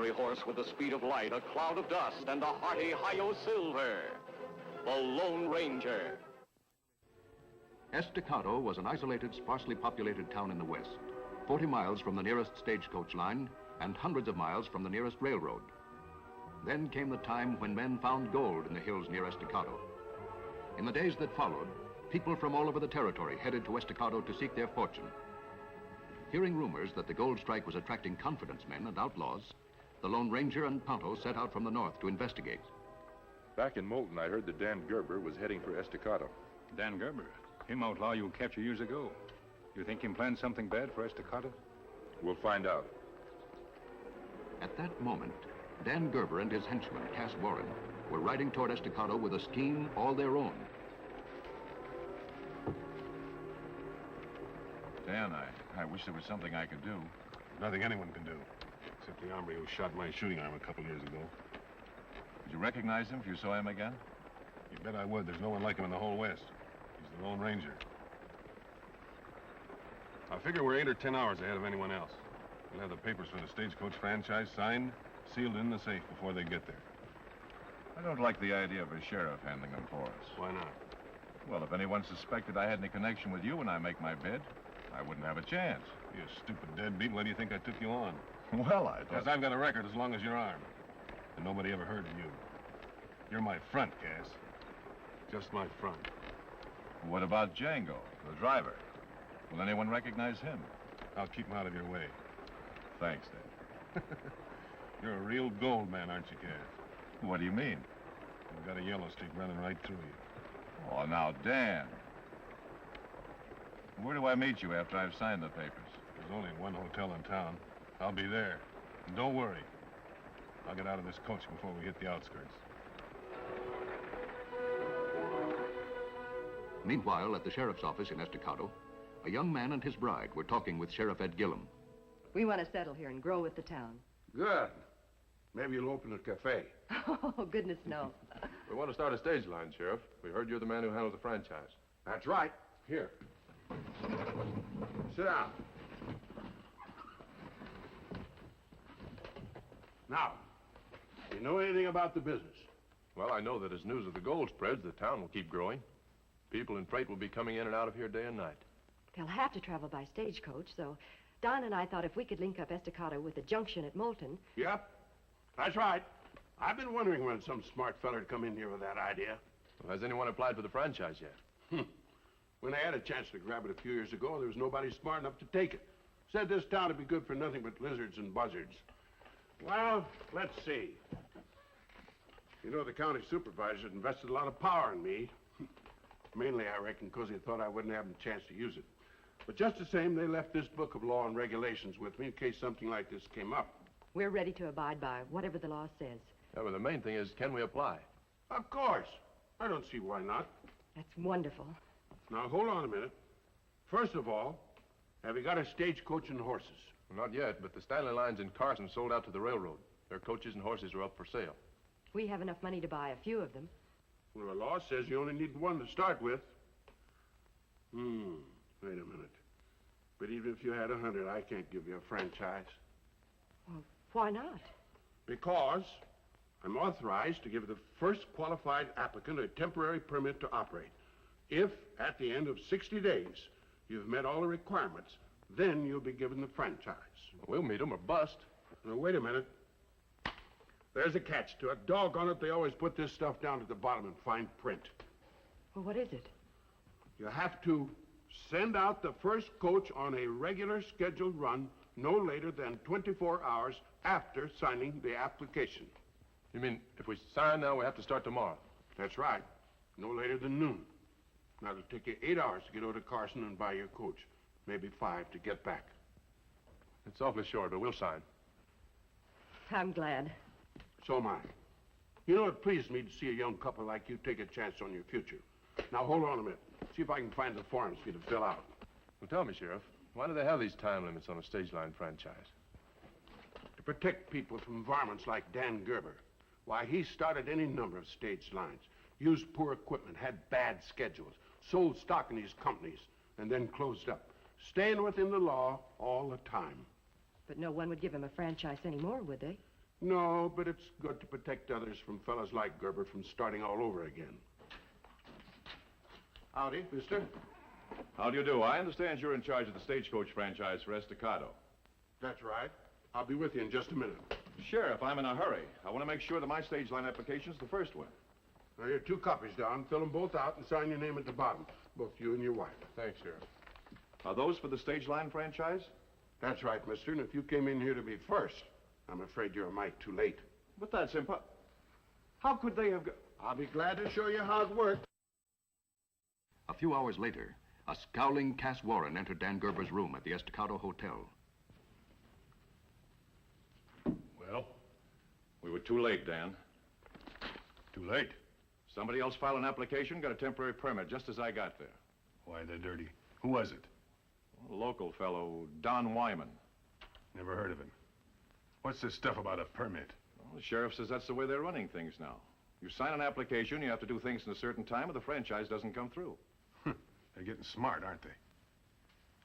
fiery horse with the speed of light, a cloud of dust, and a hearty hi-yo silver. The Lone Ranger. Estacado was an isolated, sparsely populated town in the west, 40 miles from the nearest stagecoach line and hundreds of miles from the nearest railroad. Then came the time when men found gold in the hills near Estacado. In the days that followed, people from all over the territory headed to Estacado to seek their fortune. Hearing rumors that the gold strike was attracting confidence men and outlaws, the Lone Ranger and Tonto set out from the north to investigate. Back in Moulton, I heard that Dan Gerber was heading for Estacado. Dan Gerber? Him outlaw you captured years ago. You think him planned something bad for Estacado? We'll find out. At that moment, Dan Gerber and his henchman, Cass Warren, were riding toward Estacado with a scheme all their own. Dan, I wish there was something I could do. Nothing anyone can do, except the hombre who shot my shooting arm a couple years ago. Would you recognize him if you saw him again? You bet I would. There's no one like him in the whole West. He's the Lone Ranger. I figure we're 8 or 10 hours ahead of anyone else. We'll have the papers for the stagecoach franchise signed, sealed in the safe before they get there. I don't like the idea of a sheriff handling them for us. Why not? Well, if anyone suspected I had any connection with you when I make my bid, I wouldn't have a chance. You stupid deadbeat. Why do you think I took you on? Well, I Because thought... I've got a record as long as your arm. And nobody ever heard of you. You're my front, Cass. Just my front. What about Django, the driver? Will anyone recognize him? I'll keep him out of your way. Thanks, Dan. You're a real gold man, aren't you, Cass? What do you mean? You've got a yellow streak running right through you. Oh, now, Dan. Where do I meet you after I've signed the papers? There's only one hotel in town. I'll be there. And don't worry. I'll get out of this coach before we hit the outskirts. Meanwhile, at the sheriff's office in Estacado, a young man and his bride were talking with Sheriff Ed Gillum. We want to settle here and grow with the town. Good. Maybe you'll open a cafe. Oh, goodness, no. We want to start a stage line, Sheriff. We heard you're the man who handles the franchise. That's right. Here. Sit down. Now, do you know anything about the business? Well, I know that as news of the gold spreads, the town will keep growing. People in freight will be coming in and out of here day and night. They'll have to travel by stagecoach, so Don and I thought if we could link up Estacado with the junction at Moulton. Yep. That's right. I've been wondering when some smart feller'd come in here with that idea. Well, has anyone applied for the franchise yet? When I had a chance to grab it a few years ago, there was nobody smart enough to take it. Said this town would be good for nothing but lizards and buzzards. Well, let's see. You know, the county supervisor invested a lot of power in me. Mainly, I reckon, because he thought I wouldn't have a chance to use it. But just the same, they left this book of law and regulations with me in case something like this came up. We're ready to abide by whatever the law says. Yeah, well, the main thing is, can we apply? Of course. I don't see why not. That's wonderful. Now, hold on a minute. First of all, have you got a stagecoach and horses? Well, not yet, but the Stanley lines in Carson sold out to the railroad. Their coaches and horses are up for sale. We have enough money to buy a few of them. Well, the law says you only need one to start with. Wait a minute. But even if you had 100, I can't give you a franchise. Well, why not? Because I'm authorized to give the first qualified applicant a temporary permit to operate. If, at the end of 60 days, you've met all the requirements, then you'll be given the franchise. Well, we'll meet them or bust. Now, wait a minute. There's a catch to it. Doggone it, they always put this stuff down at the bottom in fine print. Well, what is it? You have to send out the first coach on a regular scheduled run no later than 24 hours after signing the application. You mean, if we sign now, we have to start tomorrow? That's right. No later than noon. Now, it'll take you 8 hours to get over to Carson and buy your coach. Maybe 5 to get back. It's awfully short, but we'll sign. I'm glad. So am I. You know, it pleased me to see a young couple like you take a chance on your future. Now, hold on a minute. See if I can find the forms for you to fill out. Well, tell me, Sheriff, why do they have these time limits on a stage line franchise? To protect people from varmints like Dan Gerber. Why, he started any number of stage lines, used poor equipment, had bad schedules, sold stock in these companies, and then closed up. Staying within the law all the time. But no one would give him a franchise anymore, would they? No, but it's good to protect others from fellas like Gerber from starting all over again. Howdy, mister. How do you do? I understand you're in charge of the stagecoach franchise for Estacado. That's right. I'll be with you in just a minute. Sheriff, I'm in a hurry. I want to make sure that my stage line application's the first one. Now, here are 2 copies, Don. Fill them both out and sign your name at the bottom. Both you and your wife. Thanks, Sheriff. Are those for the stage line franchise? That's right, mister. And if you came in here to be first, I'm afraid you're a mite too late. But that's impossible. How could they have... I'll be glad to show you how it works. A few hours later, a scowling Cass Warren entered Dan Gerber's room at the Estacado Hotel. Well, we were too late, Dan. Too late. Somebody else filed an application, got a temporary permit just as I got there. Why, they're dirty. Who was it? A local fellow, Don Wyman. Never heard of him. What's this stuff about a permit? Well, the sheriff says that's the way they're running things now. You sign an application, you have to do things in a certain time, or the franchise doesn't come through. They're getting smart, aren't they?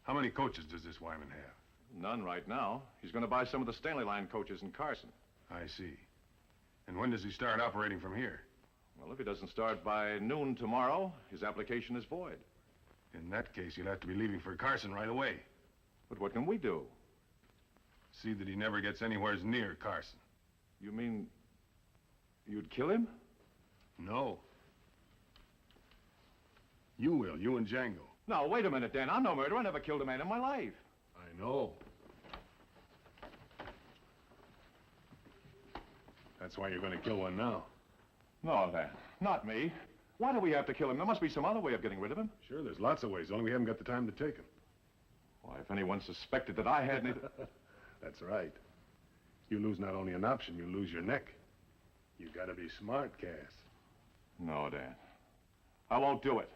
How many coaches does this Wyman have? None right now. He's going to buy some of the Stanley Line coaches in Carson. I see. And when does he start operating from here? Well, if he doesn't start by noon tomorrow, his application is void. In that case, he'll have to be leaving for Carson right away. But what can we do? See that he never gets anywhere near Carson. You mean you'd kill him? No. You will, you and Django. No, wait a minute, Dan. I'm no murderer. I never killed a man in my life. I know. That's why you're going to kill one now. No, Dan. Not me. Why do we have to kill him? There must be some other way of getting rid of him. Sure, there's lots of ways, only we haven't got the time to take them. Why, if anyone suspected that I had any... That's right. You lose not only an option, you lose your neck. You gotta be smart, Cass. No, Dan. I won't do it.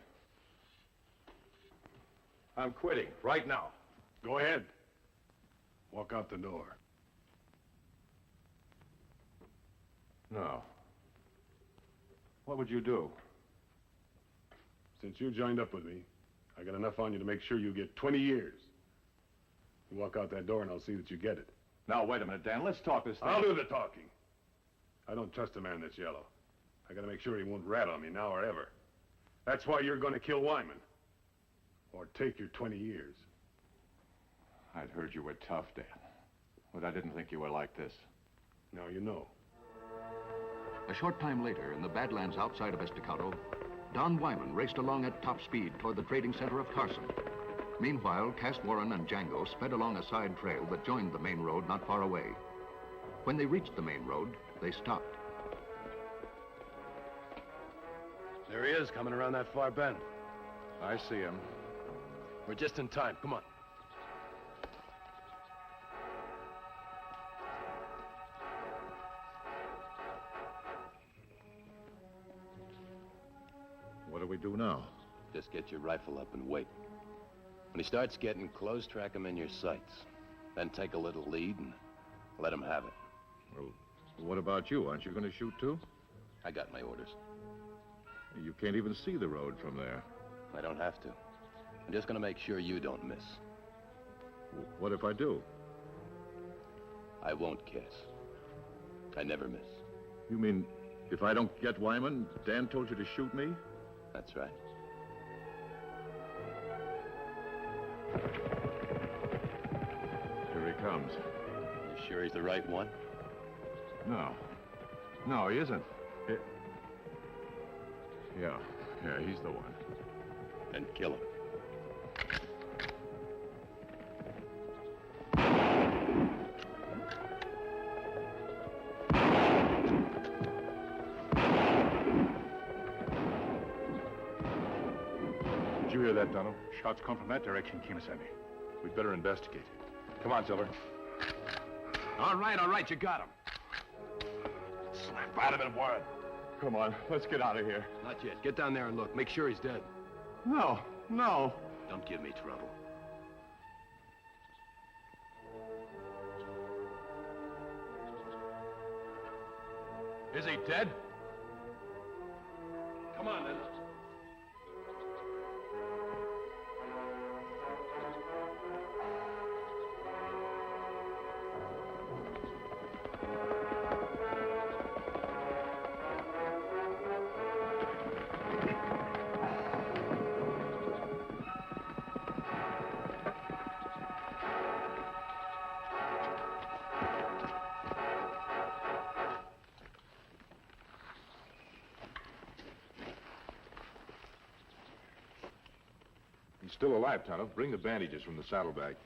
I'm quitting right now. Go ahead. Walk out the door. No. What would you do? Since you joined up with me, I got enough on you to make sure you get 20 years. You walk out that door and I'll see that you get it. Now, wait a minute, Dan. Let's talk this thing. I'll do the talking. I don't trust a man that's yellow. I gotta make sure he won't rat on me now or ever. That's why you're gonna kill Wyman. Or take your 20 years. I'd heard you were tough, Dan. But I didn't think you were like this. Now you know. A short time later, in the Badlands outside of Estacado, Don Wyman raced along at top speed toward the trading center of Carson. Meanwhile, Cass Warren and Django sped along a side trail that joined the main road not far away. When they reached the main road, they stopped. There he is, coming around that far bend. I see him. We're just in time. Come on. What do we do now? Just get your rifle up and wait. When he starts getting close, track him in your sights. Then take a little lead and let him have it. Well, what about you? Aren't you going to shoot too? I got my orders. You can't even see the road from there. I don't have to. I'm just going to make sure you don't miss. What if I do? I won't, Cass. I never miss. You mean if I don't get Wyman, Dan told you to shoot me? That's right. Here he comes. You sure he's the right one? No. No, he isn't. Yeah, he's the one. Then kill him. Did you hear that, Donald? Shots come from that direction, Kimasabi. We'd better investigate. Come on, Silver. All right, you got him. Snap out of it, Warren. Come on, let's get out of here. Not yet. Get down there and look. Make sure he's dead. No. Don't give me trouble. Is he dead? Come on, then. He's still alive, Tonto. Bring the bandages from the saddlebag.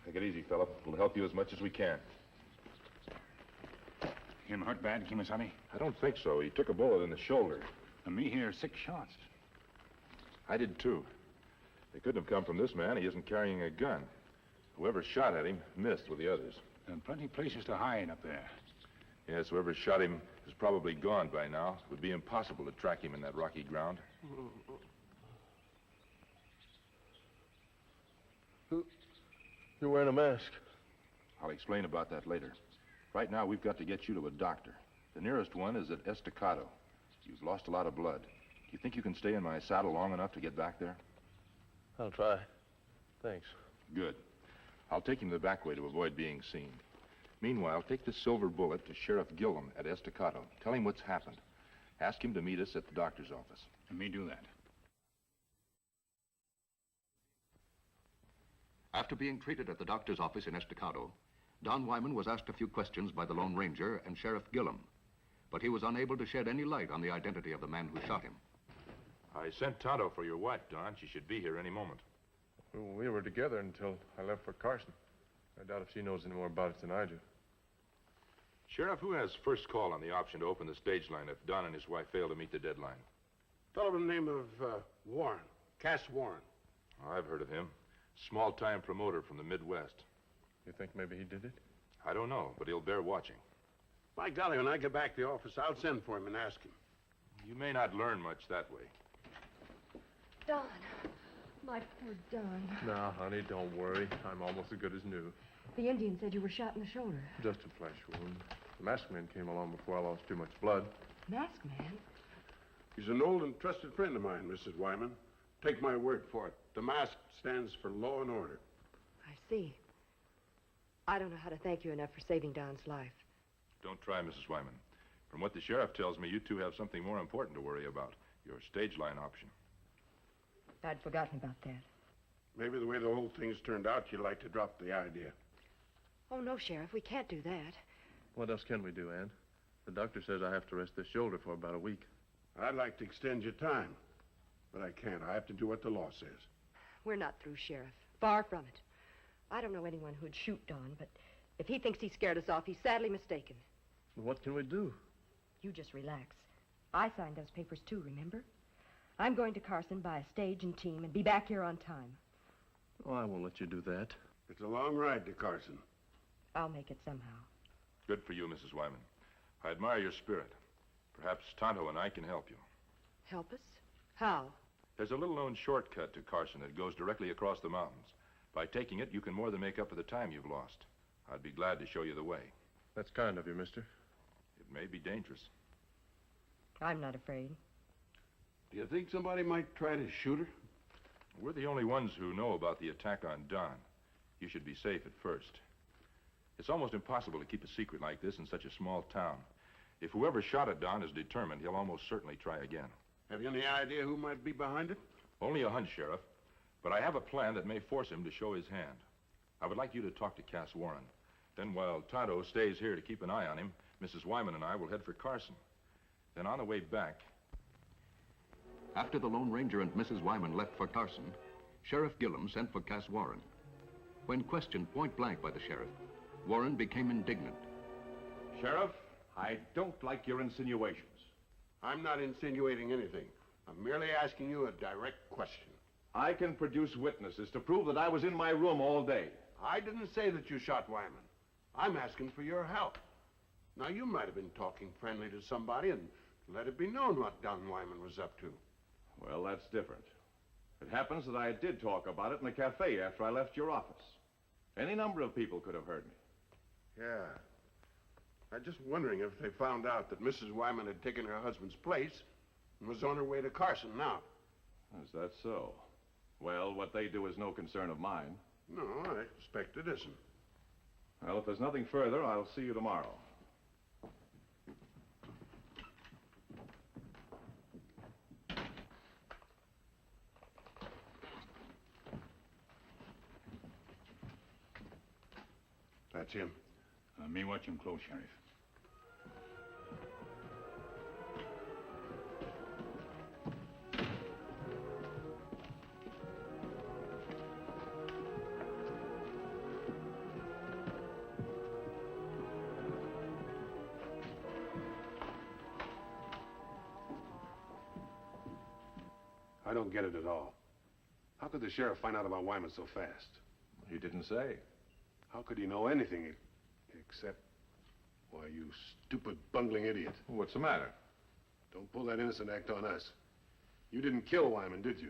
Take it easy, fella. We'll help you as much as we can. Him hurt bad, Kimasani? I don't think so. He took a bullet in the shoulder. And me here, 6 shots. I did, too. They couldn't have come from this man. He isn't carrying a gun. Whoever shot at him missed with the others. And plenty places to hide up there. Yes, whoever shot him is probably gone by now. It would be impossible to track him in that rocky ground. You're wearing a mask. I'll explain about that later. Right now, we've got to get you to a doctor. The nearest one is at Estacado. You've lost a lot of blood. Do you think you can stay in my saddle long enough to get back there? I'll try. Thanks. Good. I'll take him the back way to avoid being seen. Meanwhile, take this silver bullet to Sheriff Gillum at Estacado. Tell him what's happened. Ask him to meet us at the doctor's office. And me do that. After being treated at the doctor's office in Estacado, Don Wyman was asked a few questions by the Lone Ranger and Sheriff Gillum, but he was unable to shed any light on the identity of the man who shot him. I sent Tonto for your wife, Don. She should be here any moment. Well, we were together until I left for Carson. I doubt if she knows any more about it than I do. Sheriff, who has first call on the option to open the stage line if Don and his wife fail to meet the deadline? Fellow by the name of Warren, Cass Warren. Oh, I've heard of him. Small-time promoter from the Midwest. You think maybe he did it? I don't know, but he'll bear watching. By golly, when I get back to the office, I'll send for him and ask him. You may not learn much that way. Don. My poor Don. Nah, honey, don't worry. I'm almost as good as new. The Indian said you were shot in the shoulder. Just a flesh wound. The masked man came along before I lost too much blood. Masked man? He's an old and trusted friend of mine, Mrs. Wyman. Take my word for it. The mask stands for law and order. I see. I don't know how to thank you enough for saving Don's life. Don't try, Mrs. Wyman. From what the sheriff tells me, you two have something more important to worry about. Your stage line option. I'd forgotten about that. Maybe the way the whole thing's turned out, you'd like to drop the idea. Oh, no, Sheriff. We can't do that. What else can we do, Ann? The doctor says I have to rest this shoulder for about a week. I'd like to extend your time, but I can't. I have to do what the law says. We're not through, Sheriff. Far from it. I don't know anyone who'd shoot Don, but if he thinks he scared us off, he's sadly mistaken. What can we do? You just relax. I signed those papers too, remember? I'm going to Carson, buy a stage and team, and be back here on time. Oh, I won't let you do that. It's a long ride to Carson. I'll make it somehow. Good for you, Mrs. Wyman. I admire your spirit. Perhaps Tonto and I can help you. Help us? How? There's a little-known shortcut to Carson that goes directly across the mountains. By taking it, you can more than make up for the time you've lost. I'd be glad to show you the way. That's kind of you, mister. It may be dangerous. I'm not afraid. Do you think somebody might try to shoot her? We're the only ones who know about the attack on Don. You should be safe at first. It's almost impossible to keep a secret like this in such a small town. If whoever shot at Don is determined, he'll almost certainly try again. Have you any idea who might be behind it? Only a hunch, Sheriff. But I have a plan that may force him to show his hand. I would like you to talk to Cass Warren. Then while Tonto stays here to keep an eye on him, Mrs. Wyman and I will head for Carson. Then on the way back... After the Lone Ranger and Mrs. Wyman left for Carson, Sheriff Gillum sent for Cass Warren. When questioned point blank by the sheriff, Warren became indignant. Sheriff, I don't like your insinuations. I'm not insinuating anything. I'm merely asking you a direct question. I can produce witnesses to prove that I was in my room all day. I didn't say that you shot Wyman. I'm asking for your help. Now, you might have been talking friendly to somebody and let it be known what Don Wyman was up to. Well, that's different. It happens that I did talk about it in the cafe after I left your office. Any number of people could have heard me. Yeah. I'm just wondering if they found out that Mrs. Wyman had taken her husband's place and was on her way to Carson now. Is that so? Well, what they do is no concern of mine. No, I expect it isn't. Well, if there's nothing further, I'll see you tomorrow. That's him. Me watch him close, Sheriff. I don't get it at all. How could the sheriff find out about Wyman so fast? He didn't say. How could he know anything except... Why, you stupid, bungling idiot. What's the matter? Don't pull that innocent act on us. You didn't kill Wyman, did you?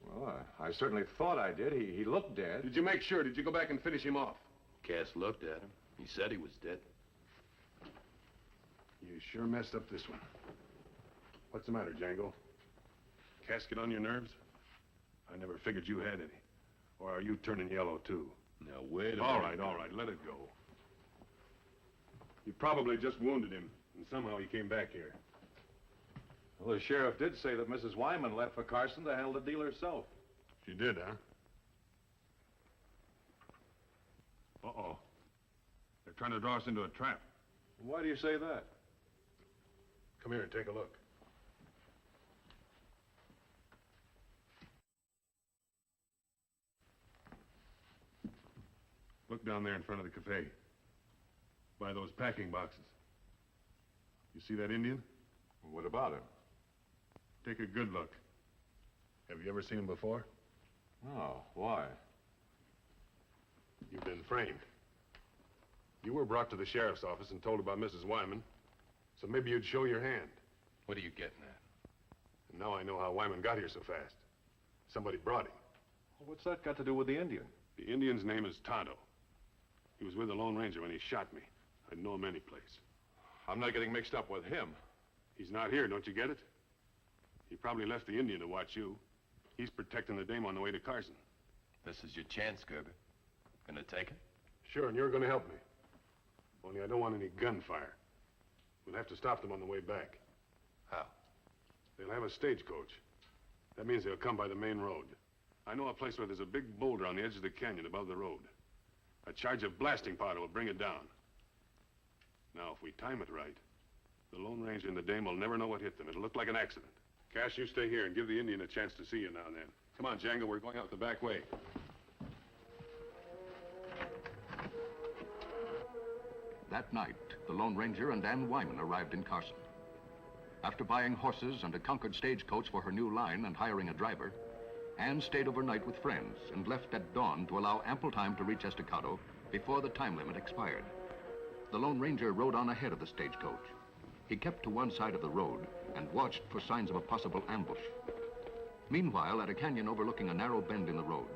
Well, I certainly thought I did. He looked dead. Did you make sure? Did you go back and finish him off? Cass looked at him. He said he was dead. You sure messed up this one. What's the matter, Django? Casket on your nerves? I never figured you had any. Or are you turning yellow, too? Now, wait a minute. All right, let it go. You probably just wounded him, and somehow he came back here. Well, the sheriff did say that Mrs. Wyman left for Carson to handle the deal herself. She did, huh? Uh-oh. They're trying to draw us into a trap. Why do you say that? Come here and take a look. Look down there in front of the cafe. By those packing boxes. You see that Indian? What about him? Take a good look. Have you ever seen him before? Oh, why? You've been framed. You were brought to the sheriff's office and told about Mrs. Wyman, so maybe you'd show your hand. What are you getting at? And now I know how Wyman got here so fast. Somebody brought him. Well, what's that got to do with the Indian? The Indian's name is Tonto. He was with the Lone Ranger when he shot me. I'd know him any place. I'm not getting mixed up with him. He's not here, don't you get it? He probably left the Indian to watch you. He's protecting the dame on the way to Carson. This is your chance, Gerber. Gonna take it? Sure, and you're gonna help me. Only I don't want any gunfire. We'll have to stop them on the way back. How? They'll have a stagecoach. That means they'll come by the main road. I know a place where there's a big boulder on the edge of the canyon above the road. A charge of blasting powder will bring it down. Now, if we time it right, the Lone Ranger and the dame will never know what hit them. It'll look like an accident. Cash, you stay here and give the Indian a chance to see you now and then. Come on, Django, we're going out the back way. That night, the Lone Ranger and Ann Wyman arrived in Carson. After buying horses and a Concord stagecoach for her new line and hiring a driver, Ann stayed overnight with friends and left at dawn to allow ample time to reach Estacado before the time limit expired. The Lone Ranger rode on ahead of the stagecoach. He kept to one side of the road and watched for signs of a possible ambush. Meanwhile, at a canyon overlooking a narrow bend in the road,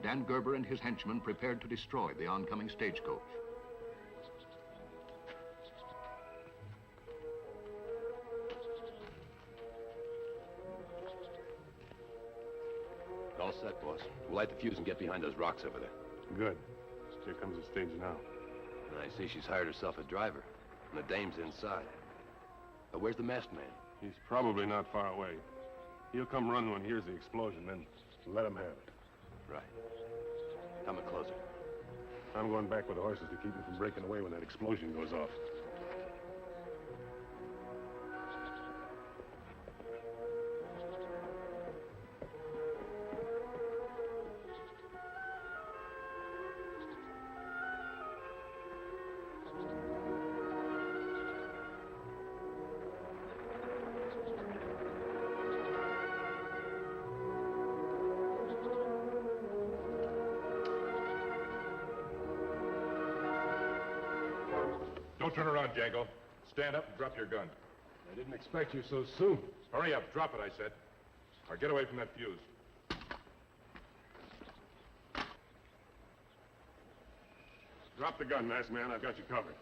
Dan Gerber and his henchmen prepared to destroy the oncoming stagecoach. All set, boss. We'll light the fuse and get behind those rocks over there. Good. Here comes the stage now. And I see she's hired herself a driver, and the dame's inside. Where's the masked man? He's probably not far away. He'll come running when he hears the explosion, then let him have it. Right. Coming closer. I'm going back with the horses to keep him from breaking away when that explosion goes off. Don't turn around, Django. Stand up and drop your gun. I didn't expect you so soon. Hurry up. Drop it, I said. Or get away from that fuse. Drop the gun, masked man. I've got you covered.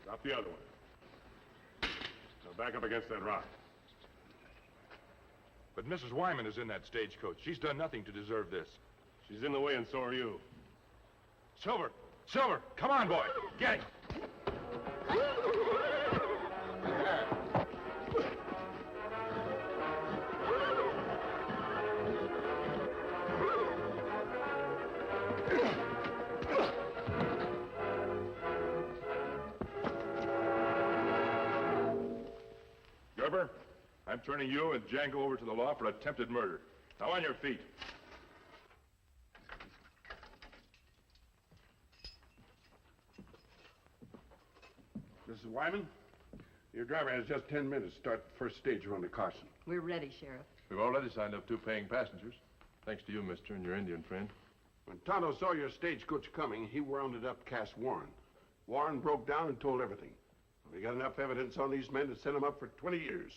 Drop the other one. Now back up against that rock. But Mrs. Wyman is in that stagecoach. She's done nothing to deserve this. She's in the way, and so are you. Silver! Silver! Come on, boy! Get him! Oliver, I'm turning you and Django over to the law for attempted murder. Now on your feet. Mrs. Wyman, your driver has just 10 minutes to start the first stage run to Carson. We're ready, Sheriff. We've already signed up 2 paying passengers. Thanks to you, mister, and your Indian friend. When Tonto saw your stagecoach coming, he rounded up Cass Warren. Warren broke down and told everything. We got enough evidence on these men to send them up for 20 years.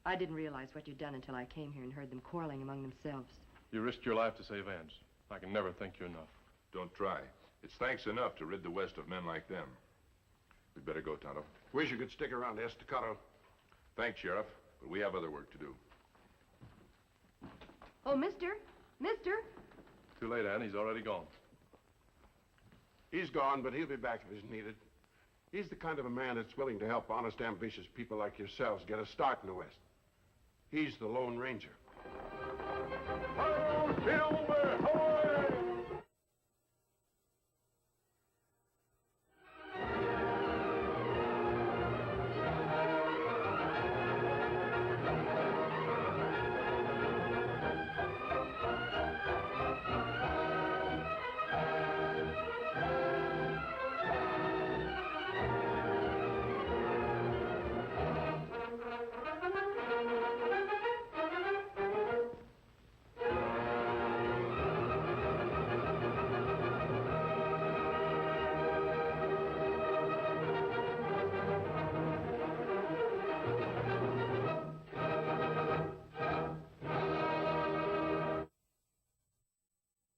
I didn't realize what you'd done until I came here and heard them quarreling among themselves. You risked your life to save Ann's. I can never thank you enough. Don't try. It's thanks enough to rid the West of men like them. We'd better go, Tonto. Wish you could stick around, Estacado. Thanks, Sheriff, but we have other work to do. Oh, mister! Too late, Ann. He's already gone. He's gone, but he'll be back if he's needed. He's the kind of a man that's willing to help honest, ambitious people like yourselves get a start in the West. He's the Lone Ranger. Oh, Silver!